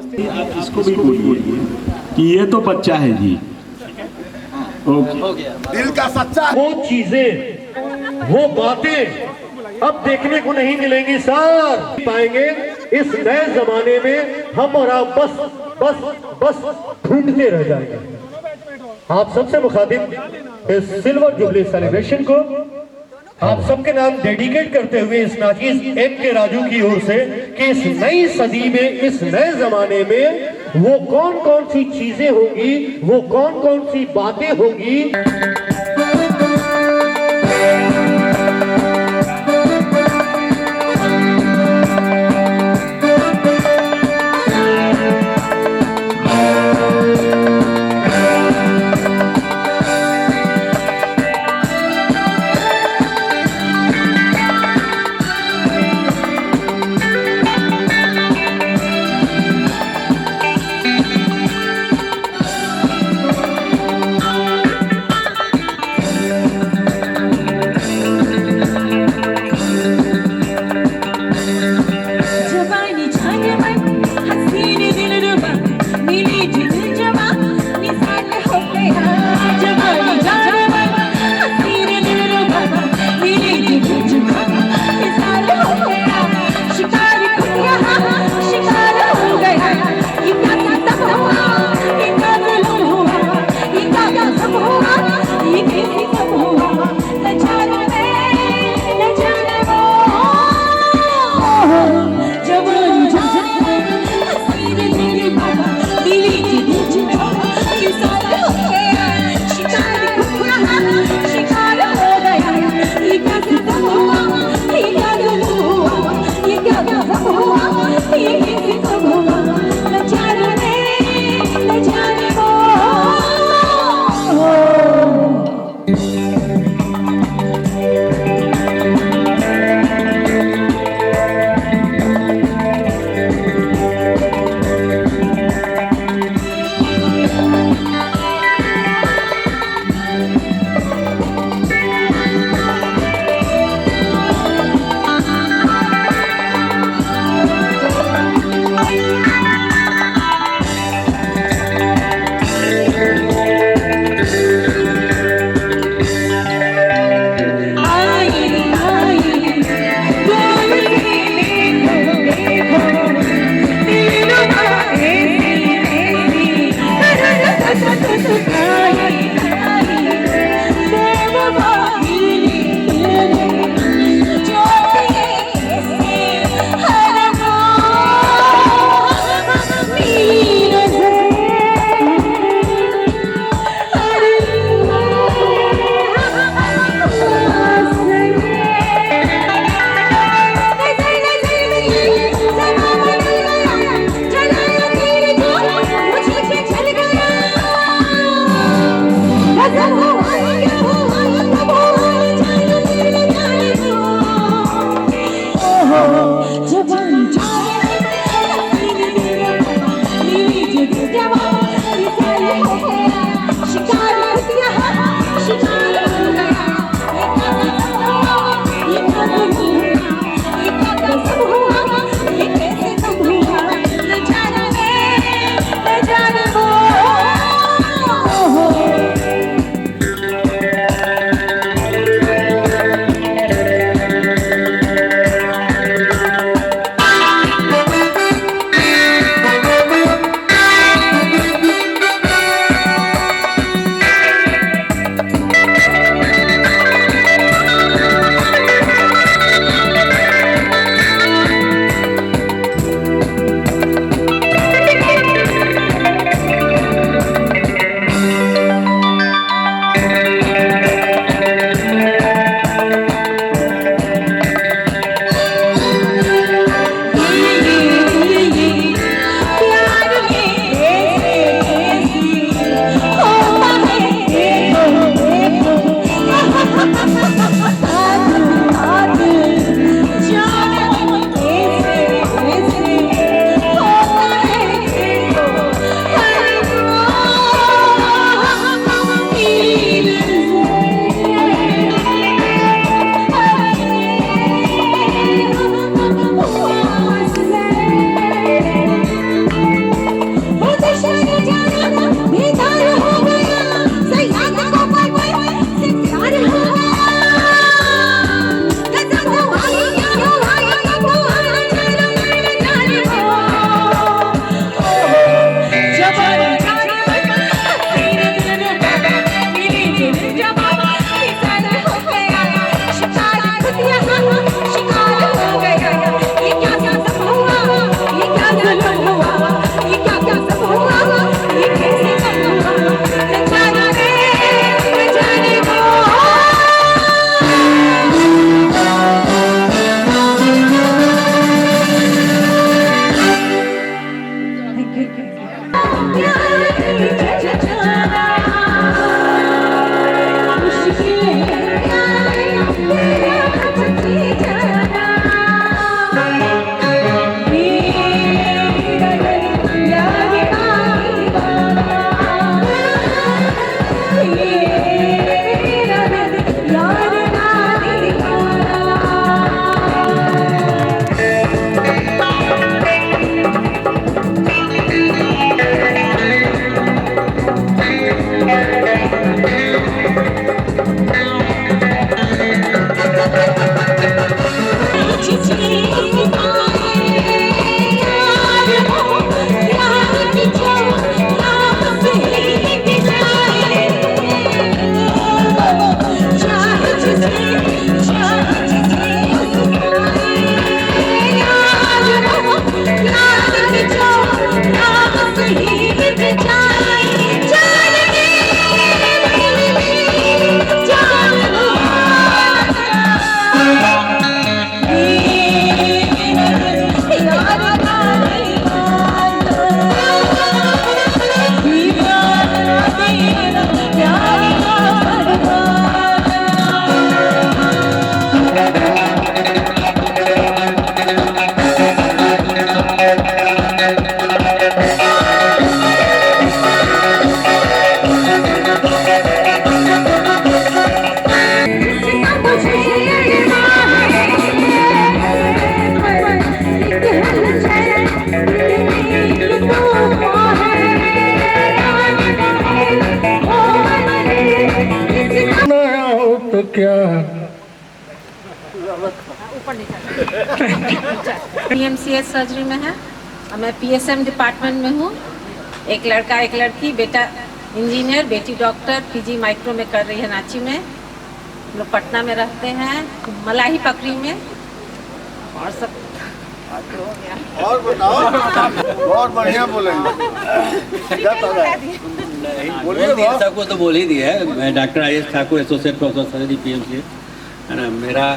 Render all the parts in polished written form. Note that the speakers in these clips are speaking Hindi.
आप इसको भी बोलिए कि ये तो बच्चा है जी। ओके। दिल का सच्चा वो चीजें, वो बातें अब देखने को नहीं मिलेंगी सर। पाएंगे इस नए जमाने में हम और आप बस बस बस ढूंढते रह जाएंगे। आप सबसे मुखातिब इस सिल्वर जुबली सेलिब्रेशन को आप सबके नाम डेडिकेट करते हुए इस नाचीज एम के राजू की ओर से कि इस नई सदी में, इस नए जमाने में वो कौन कौन सी चीजें होंगी, वो कौन कौन सी बातें होंगी। पीएमसीएच सर्जरी में है और मैं पीएसएम डिपार्टमेंट में हूँ। एक लड़का एक लड़की, बेटा इंजीनियर, बेटी डॉक्टर, पीजी माइक्रो में कर रही है रांची में। हम लोग पटना में रहते हैं, मलाही पकड़ी में। और सब और बताओ, और बढ़िया बोलेंगे। को तो बोल ही दिया है। मैं doctor Ayush Thakur, associate professor surgery PMC, है ना। मेरा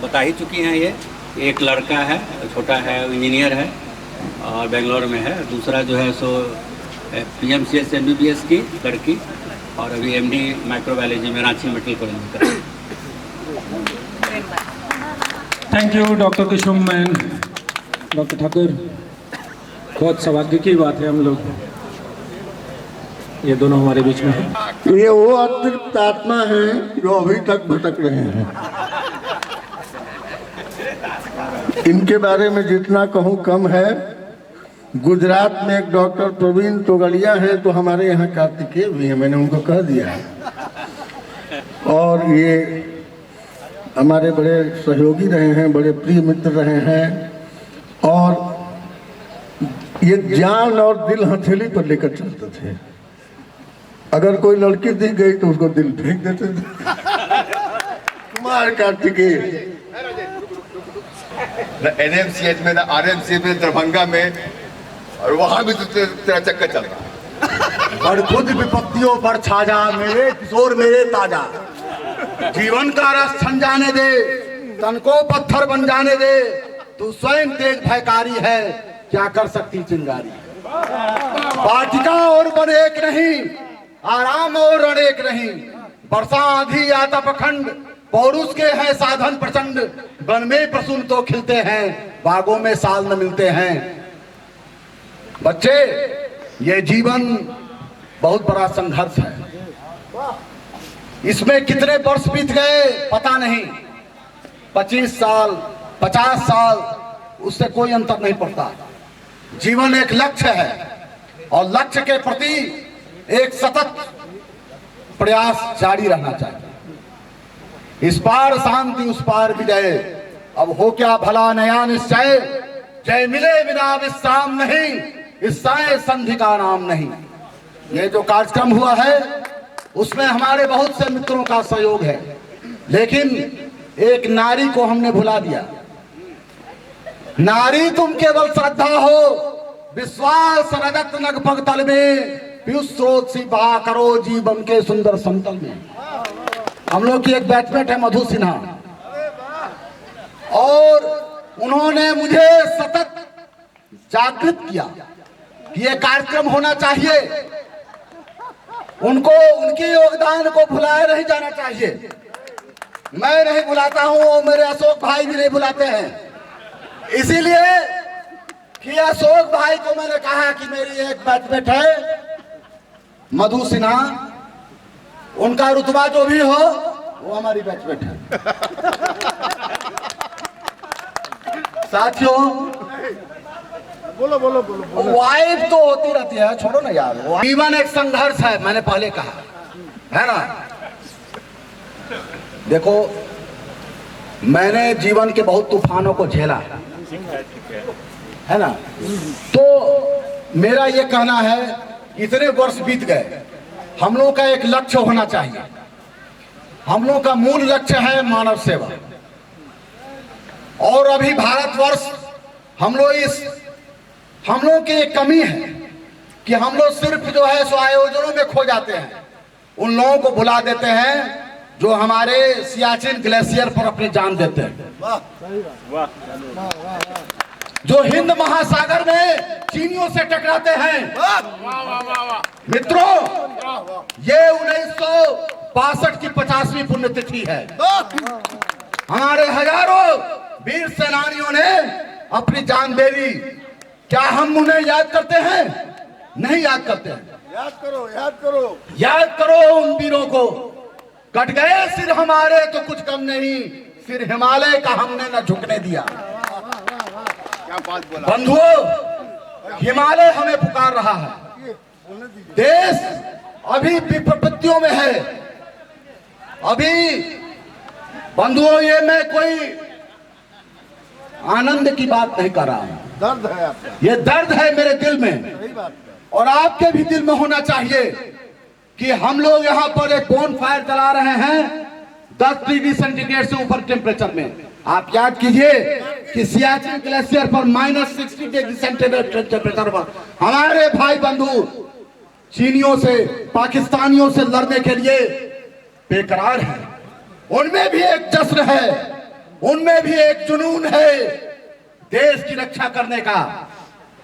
बता ही चुकी हैं। ये एक लड़का है, छोटा है, इंजीनियर है और बेंगलोर में है। दूसरा जो है सो पीएमसीएच एमबीबीएस की लड़की और अभी एमडी माइक्रोबायोलॉजी में रांची मेडिकल कॉलेज में कर। Thank you doctor Kusum and doctor Thakur. बहुत सौभाग्य की बात है, हम लोग ये दोनों हमारे बीच में हैं। ये वो अतृप्त आत्मा हैं जो अभी तक भटक रहे हैं। इनके बारे में जितना कहूँ कम है। गुजरात में एक डॉक्टर प्रवीण तोगड़िया है, तो हमारे यहाँ कार्तिकेय भी है, मैंने उनको कह दिया है। और ये हमारे बड़े सहयोगी रहे हैं, बड़े प्रिय मित्र रहे हैं। और ये जान और दिल हथेली पर लेकर चलते थे। अगर कोई लड़की दिख गई तो उसको दिल फेंक देते थे। कुमार कार्तिकेय एनएमसीएच में, आरएमसीएच में, दरभंगा में, और वहां भी तो तेरा चक्कर चल रहा। और खुद विपत्तियों पर छाजा, मेरे किशोर मेरे ताजा। जीवन का रस छन जाने दे, तन को पत्थर बन जाने दे। तू स्वयं तेज भयकारी है, क्या कर सकती चिंगारी। वाटिका और वन एक नहीं, आराम और रण एक नहीं। वर्षा आंधी आता पखंड, पौरुष के हैं साधन प्रचंड। वन में प्रसून तो खिलते हैं, बागों में साल न मिलते हैं। बच्चे, ये जीवन बहुत बड़ा संघर्ष है। इसमें कितने वर्ष बीत गए पता नहीं। 25 साल, 50 साल, उससे कोई अंतर नहीं पड़ता। जीवन एक लक्ष्य है और लक्ष्य के प्रति एक सतत प्रयास जारी रहना चाहिए। इस पार शांति, उस पार विजय। अब हो क्या भला नया निश्चय, जय मिले बिना विश्राम नहीं, इस साय संधि का नाम नहीं। ये जो कार्यक्रम हुआ है उसमें हमारे बहुत से मित्रों का सहयोग है, लेकिन एक नारी को हमने भुला दिया। नारी तुम केवल श्रद्धा हो, विश्वास रजत नगपग तल में, पीयूष स्रोत सी बहा करो जीवन के सुंदर समतल में। हम लोग की एक बैचमेट है मधु सिन्हा, और उन्होंने मुझे सतत जागृत किया कि ये कार्यक्रम होना चाहिए। उनको, उनके योगदान को भुलाया नहीं जाना चाहिए। मैं नहीं भुलाता हूं, और मेरे अशोक भाई भी नहीं भुलाते हैं। इसीलिए कि अशोक भाई को मैंने कहा कि मेरी एक बैचमेट है मधु सिन्हा, उनका रुतबा जो भी हो वो हमारी बैचमेट है। साथियों, बोलो बोलो बोलो। वाइफ तो होती रहती है, छोड़ो ना यार। जीवन एक संघर्ष है, मैंने पहले कहा है ना। देखो, मैंने जीवन के बहुत तूफानों को झेला है ना। तो मेरा ये कहना है, इतने वर्ष बीत गए, हम लोगों का एक लक्ष्य होना चाहिए। हम लोगों का मूल लक्ष्य है मानव सेवा। और अभी भारतवर्ष, हम लोगों की एक कमी है कि हम लोग सिर्फ जो है सो आयोजनों में खो जाते हैं। उन लोगों को भुला देते हैं जो हमारे सियाचिन ग्लेशियर पर अपनी जान देते हैं, जो हिंद महासागर में चीनियों से टकराते हैं। मित्रों, ये 1962 की 50वीं पुण्यतिथि है। हमारे हजारों वीर सेनानियों ने अपनी जान दे दी। क्या हम उन्हें याद करते हैं? नहीं याद करते हैं। याद करो, याद करो, याद करो उन वीरों को। कट गए सिर हमारे तो कुछ कम नहीं, सिर हिमालय का हमने न झुकने दिया। बंधुओं, हिमालय हमें पुकार रहा है। देश अभी विपत्तियों में है। अभी बंधुओं, ये मैं कोई आनंद की बात नहीं कर रहा हूं, दर्द है आपका। ये दर्द है मेरे दिल में और आपके भी दिल में होना चाहिए कि हम लोग यहाँ पर एक बोन फायर चला रहे हैं 10 डिग्री सेंटीग्रेड से ऊपर टेम्परेचर में। आप याद कीजिए कि सियाचिन ग्लेशियर पर -60 डिग्री सेंटीग्रेड टेम्परेचर पर हमारे भाई बंधु चीनियों से, पाकिस्तानियों से लड़ने के लिए बेकरार है। उनमें भी एक जश्न है, उनमें भी एक जुनून है देश की रक्षा करने का।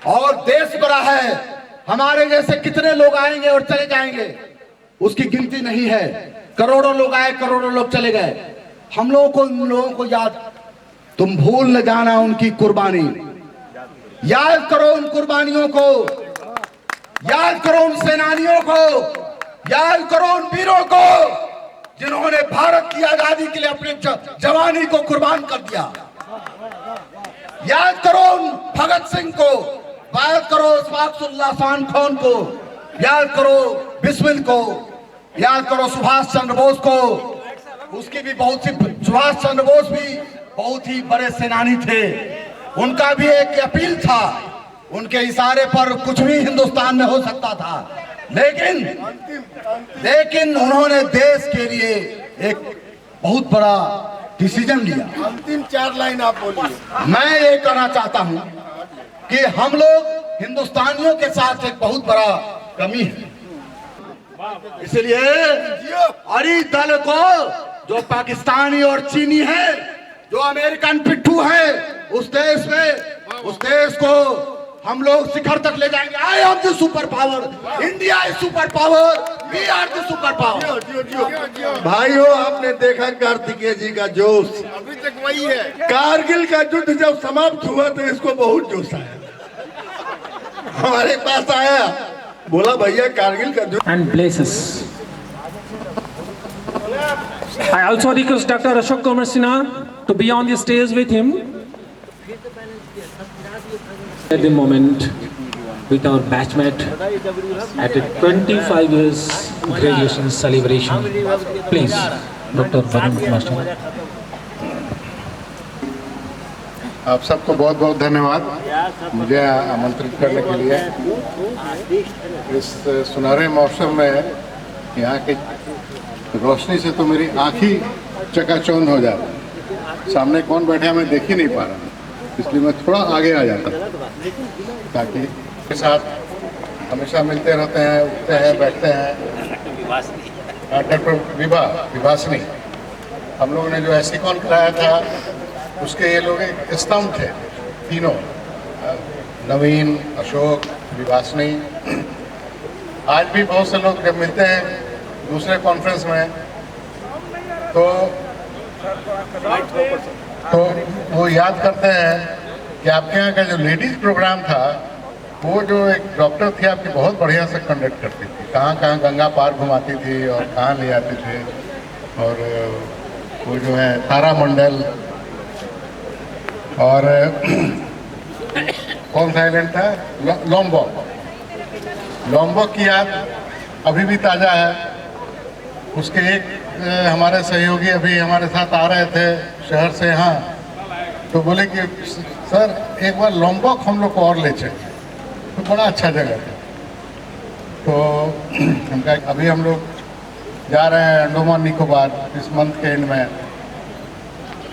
और देश बड़ा है, हमारे जैसे कितने लोग आएंगे और चले जाएंगे उसकी गिनती नहीं है। करोड़ों लोग आए, करोड़ों लोग चले गए। हम लोगों को, उन लोगों को याद, तुम भूल न जाना उनकी कुर्बानी, याद करो उन कुर्बानियों को, याद करो उन सेनानियों को, याद करो उन वीरों को जिन्होंने भारत की आजादी के लिए अपनी जवानी को कुर्बान कर दिया। याद करो उन भगत सिंह को, याद करो इशफाकुल्लाह खान को, याद करो बिस्मिल को, याद करो सुभाष चंद्र बोस को। उसकी भी बहुत सी, सुभाष चंद्र बोस भी बहुत ही बड़े सेनानी थे। उनका भी एक अपील था, उनके इशारे पर कुछ भी हिंदुस्तान में हो सकता था, लेकिन उन्होंने देश के लिए एक बहुत बड़ा डिसीजन लिया। अंतिम 4 लाइन आप बोलिए। मैं ये कहना चाहता हूं कि हम लोग हिंदुस्तानियों के साथ एक बहुत बड़ा कमी है, इसलिए अरे दल को जो पाकिस्तानी और चीनी है, जो अमेरिकन पिट्ठू है, उस देश में, उस देश को हम लोग शिखर तक ले जाएंगे। I am the super power, India is super power, we are the super power. भाइयों, आपने देखा कार्तिकेय जी का जोश, अभी तक वही है। कारगिल का युद्ध जब समाप्त हुआ तो इसको बहुत जोश आया, हमारे पास आया, बोला भैया कारगिल का युद्ध। And places. I also request Dr. Ashok Kumar Sinha to be on the stage with him at the moment with our batchmate at a 25 years graduation celebration. Please, Dr. Varun Kumar Sinha. आप सबको बहुत बहुत धन्यवाद मुझे आमंत्रित करने के लिए। इस सुनहरे मौसम में यहाँ की रोशनी से तो मेरी आँख ही चकाचौंध हो जाता है। सामने कौन बैठा मैं देख ही नहीं पा रहा, इसलिए मैं थोड़ा आगे आ जाता ताकि के साथ हमेशा मिलते रहते हैं, उठते हैं, बैठते हैं। डॉक्टर विभासनी, हम लोगों ने जो एसिकॉन कराया था उसके ये लोग एक स्तंभ थे, तीनों, नवीन, अशोक, विभासनी। आज भी बहुत से लोग जब मिलते हैं दूसरे कॉन्फ्रेंस में तो वो याद करते हैं कि आपके यहाँ का जो लेडीज प्रोग्राम था, वो जो एक डॉक्टर थी आपकी बहुत बढ़िया से कंडक्ट करती थी, कहाँ कहाँ गंगा पार घुमाती थी और कहाँ ले आती थी। और वो जो है तारामंडल और कौन सा आइलैंड था, लॉम्बॉक की याद अभी भी ताज़ा है। उसके एक हमारे सहयोगी अभी हमारे साथ आ रहे थे शहर से यहाँ, तो बोले कि सर एक बार लॉम्बॉक हम लोग को और ले चले, तो बड़ा अच्छा जगह है। तो हम कहा अभी हम लोग जा रहे हैं अंडमान निकोबार इस मंथ के एंड में,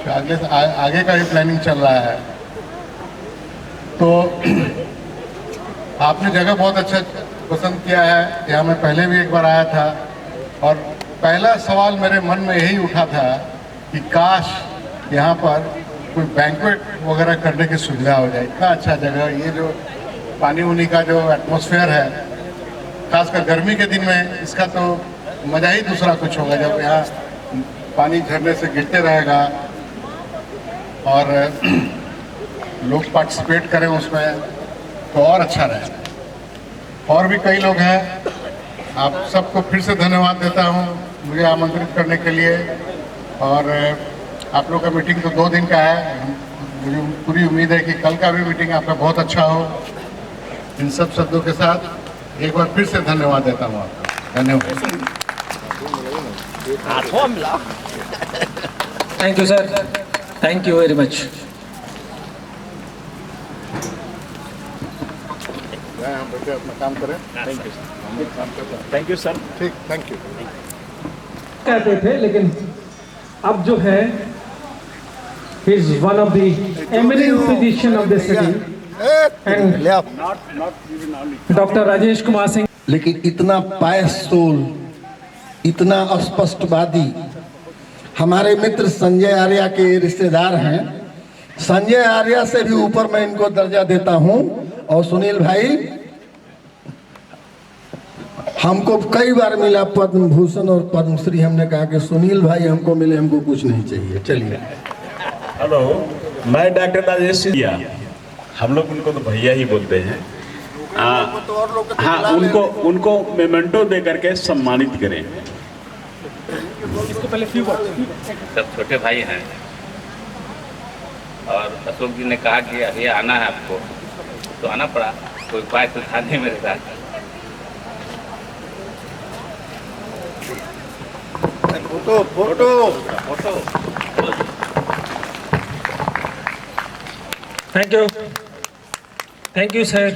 आगे का भी प्लानिंग चल रहा है। तो आपने जगह बहुत अच्छा पसंद किया है। यहाँ मैं पहले भी एक बार आया था और पहला सवाल मेरे मन में यही उठा था कि काश यहाँ पर कोई बैंक्वेट वगैरह करने की सुविधा हो जाए। इतना अच्छा जगह, ये जो पानी उनी का जो एटमॉस्फेयर है, खासकर गर्मी के दिन में, इसका तो मज़ा ही दूसरा कुछ होगा। जब यहाँ पानी झरने से गिरते रहेगा और लोग पार्टिसिपेट करें उसमें, तो और अच्छा रहेगा। और भी कई लोग हैं, आप सबको फिर से धन्यवाद देता हूँ मुझे आमंत्रित करने के लिए। और आप लोग का मीटिंग तो 2 दिन का है, मुझे पूरी उम्मीद है कि कल का भी मीटिंग आपका बहुत अच्छा हो। इन सब शब्दों के साथ एक बार फिर से धन्यवाद देता हूँ आपको। धन्यवाद। Thank you, sir. Thank you very much. जाए हम बैठे अपना काम करें। Thank you sir. ठीक, थैंक यू। कहते थे, लेकिन अब जो है he is one of the eminent physician of the city and Dr. Rajesh Kumar Singh. लेकिन इतना पायसोल, इतना स्पष्टवादी हमारे मित्र संजय आर्या के रिश्तेदार हैं। संजय आर्या से भी ऊपर मैं इनको दर्जा देता हूं। और सुनील भाई, हमको कई बार मिला पद्म भूषण और पद्मश्री, हमने कहा कि सुनील भाई हमको मिले, हमको कुछ नहीं चाहिए। चलिए। हेलो, मैं डॉक्टर राजेश सिंह, हम लोग उनको तो भैया ही बोलते हैं। हाँ, उनको मेमेंटो दे करके सम्मानित करें। इसको पहले सब छोटे भाई हैं और अशोक जी ने कहा कि अभी आना है आपको, तो आना पड़ा। कोई उपाय तो था नहीं मेरे साथ। Photo photo photo. Thank you sir,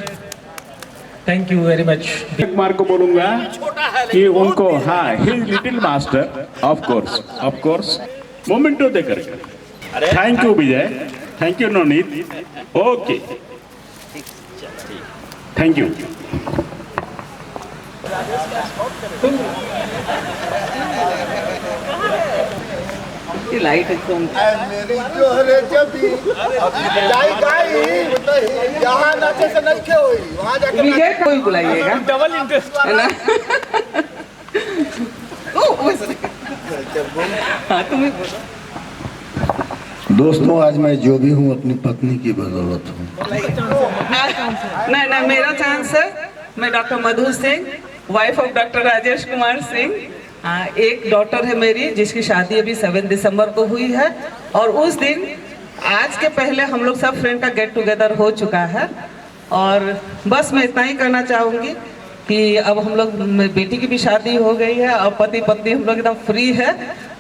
thank you very much. Kumar को बोलूंगा कि उनको, हाँ, his little master, of course memento दे करके। Thank you Vijay, thank you Navneet, okay, thank you. ये लाइट एकदम मेरी जोहरे जबी जाई गाई यहाँ नाचे से नहीं खे हुई, वहाँ जाके विजय कोई बुलाइएगा, डबल इंटरेस्ट है ना। हाँ तुम्हें दोस्तों, आज मैं जो भी हूँ अपनी पत्नी की बदौलत हूँ। नहीं, मेरा चांस है। मैं doctor Madhu Singh, wife of doctor Rajesh Kumar Singh. हाँ, एक डॉटर है मेरी जिसकी शादी अभी 7 दिसंबर को हुई है। और उस दिन, आज के पहले हम लोग सब फ्रेंड का गेट टुगेदर हो चुका है। और बस मैं इतना ही कहना चाहूँगी कि अब हम लोग, बेटी की भी शादी हो गई है और पति पत्नी हम लोग एकदम फ्री है।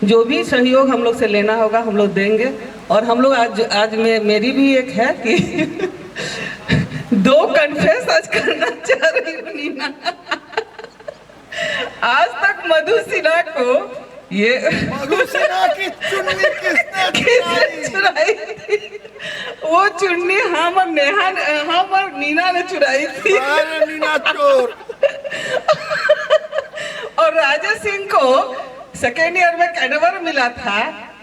जो भी सहयोग हम लोग से लेना होगा हम लोग देंगे। और हम लोग आज मेरी भी एक है कि 2 कन्फेस आज करना चाह रही हूँ नीना। आज तक मधु सिन्हा को ये मधु सिन्हा की चुन्नी किसने चुराई थी? वो चुन्नी हम और नीना ने चुराई थी। अरे नीना चोर। और राजेश सिंह को सेकेंड ईयर में कैडवर मिला था।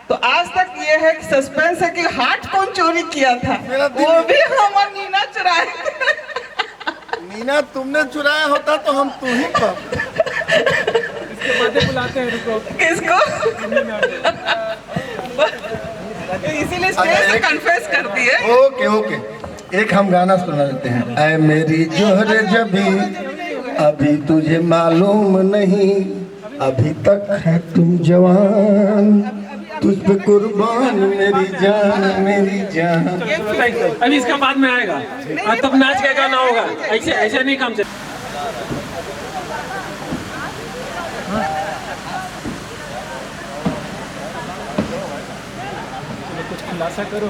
तो आज तक ये है कि सस्पेंस है कि हार्ट कौन चोरी किया था, वो भी हम और नीना चुराए। नीना तुमने चुराया होता तो हम तू ही कब। बुलाते हैं, रुको। किसको? इसीलिए स्टेज से कन्फेस कर दिए। ओके, एक हम गाना सुना देते हैं। ऐ मेरी जोहरे जबी, अभी तुझे मालूम नहीं, अभी तक है तुम जवान, तुझ पे कुर्बान मेरी जान। अभी इसका बाद में आएगा, तब नाच का गाना होगा। ऐसे नहीं काम चलेगा। कुछ खुलासा करो।